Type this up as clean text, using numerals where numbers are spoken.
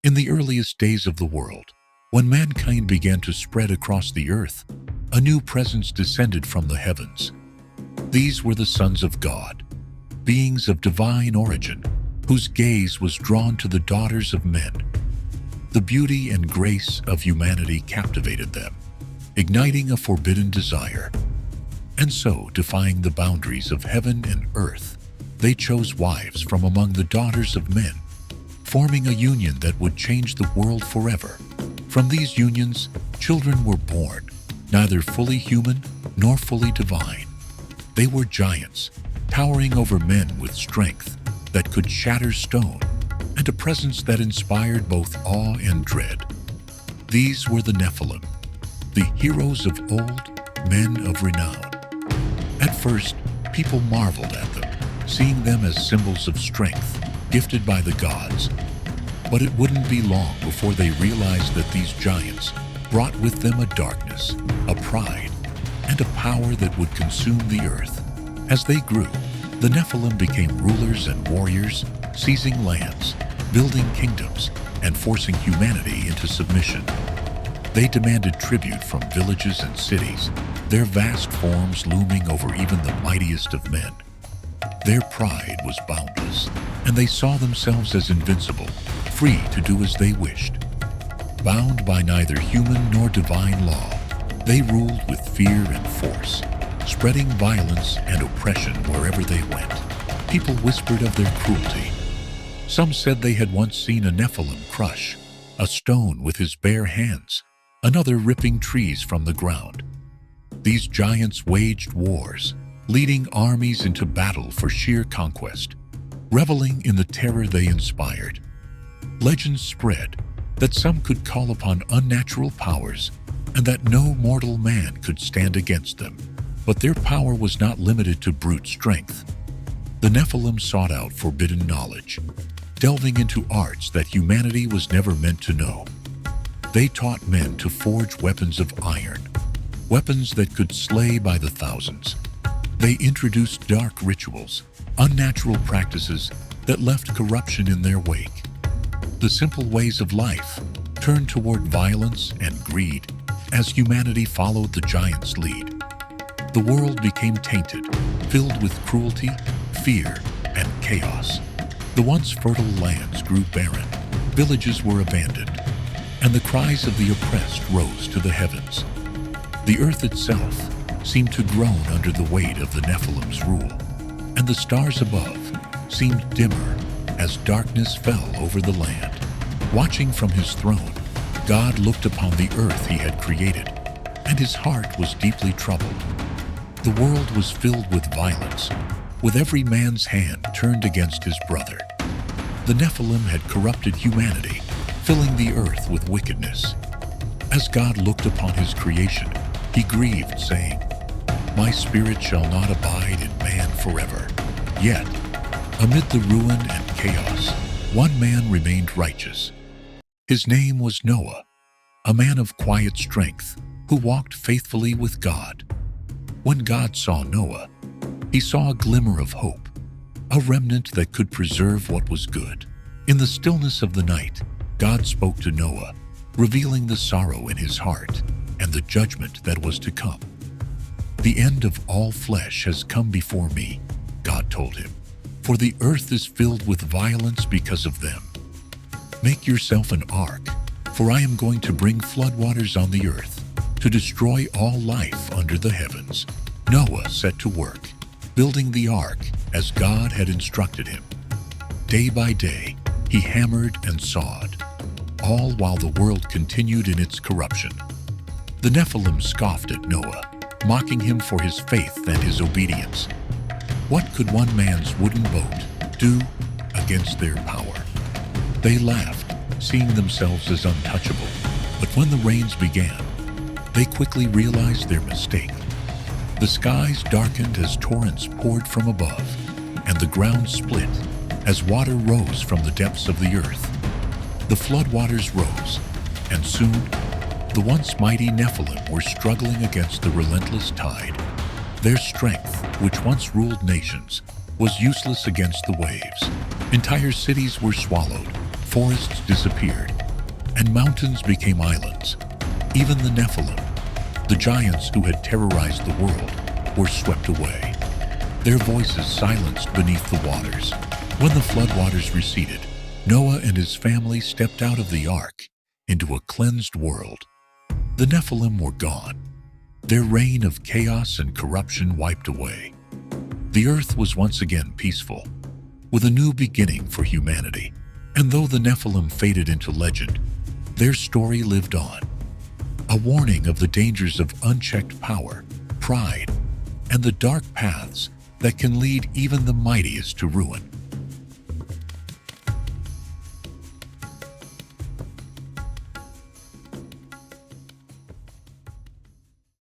In the earliest days of the world, when mankind began to spread across the earth, a new presence descended from the heavens. These were the sons of God, beings of divine origin, whose gaze was drawn to the daughters of men. The beauty and grace of humanity captivated them, igniting a forbidden desire. And so, defying the boundaries of heaven and earth, they chose wives from among the daughters of men, forming a union that would change the world forever. From these unions, children were born, neither fully human nor fully divine. They were giants, towering over men with strength that could shatter stone, and a presence that inspired both awe and dread. These were the Nephilim, the heroes of old, men of renown. At first, people marveled at them, seeing them as symbols of strength, gifted by the gods. But it wouldn't be long before they realized that these giants brought with them a darkness, a pride, and a power that would consume the earth. As they grew, the Nephilim became rulers and warriors, seizing lands, building kingdoms, and forcing humanity into submission. They demanded tribute from villages and cities, their vast forms looming over even the mightiest of men. Their pride was boundless, and they saw themselves as invincible, free to do as they wished. Bound by neither human nor divine law, they ruled with fear and force, spreading violence and oppression wherever they went. People whispered of their cruelty. Some said they had once seen a Nephilim crush a stone with his bare hands, another ripping trees from the ground. These giants waged wars, leading armies into battle for sheer conquest, reveling in the terror they inspired. Legends spread that some could call upon unnatural powers and that no mortal man could stand against them. But their power was not limited to brute strength. The Nephilim sought out forbidden knowledge, delving into arts that humanity was never meant to know. They taught men to forge weapons of iron, weapons that could slay by the thousands. They introduced dark rituals, unnatural practices that left corruption in their wake. The simple ways of life turned toward violence and greed as humanity followed the giants' lead. The world became tainted, filled with cruelty, fear, and chaos. The once fertile lands grew barren, villages were abandoned, and the cries of the oppressed rose to the heavens. The earth itself seemed to groan under the weight of the Nephilim's rule, and the stars above seemed dimmer as darkness fell over the land. Watching from his throne, God looked upon the earth he had created, and his heart was deeply troubled. The world was filled with violence, with every man's hand turned against his brother. The Nephilim had corrupted humanity, filling the earth with wickedness. As God looked upon his creation, he grieved, saying, "My spirit shall not abide in man forever." Yet, amid the ruin and chaos, one man remained righteous. His name was Noah, a man of quiet strength who walked faithfully with God. When God saw Noah, he saw a glimmer of hope, a remnant that could preserve what was good. In the stillness of the night, God spoke to Noah, revealing the sorrow in his heart and the judgment that was to come. "The end of all flesh has come before me," God told him, "for the earth is filled with violence because of them. Make yourself an ark, for I am going to bring floodwaters on the earth to destroy all life under the heavens." Noah set to work, building the ark as God had instructed him. Day by day, he hammered and sawed, all while the world continued in its corruption. The Nephilim scoffed at Noah, mocking him for his faith and his obedience. What could one man's wooden boat do against their power? They laughed, seeing themselves as untouchable. But when the rains began, they quickly realized their mistake. The skies darkened as torrents poured from above, and the ground split as water rose from the depths of the earth. The floodwaters rose, and soon the once mighty Nephilim were struggling against the relentless tide. Their strength, which once ruled nations, was useless against the waves. Entire cities were swallowed, forests disappeared, and mountains became islands. Even the Nephilim, the giants who had terrorized the world, were swept away, their voices silenced beneath the waters. When the floodwaters receded, Noah and his family stepped out of the ark into a cleansed world. The Nephilim were gone, their reign of chaos and corruption wiped away. The earth was once again peaceful, with a new beginning for humanity. And though the Nephilim faded into legend, their story lived on, a warning of the dangers of unchecked power, pride, and the dark paths that can lead even the mightiest to ruin.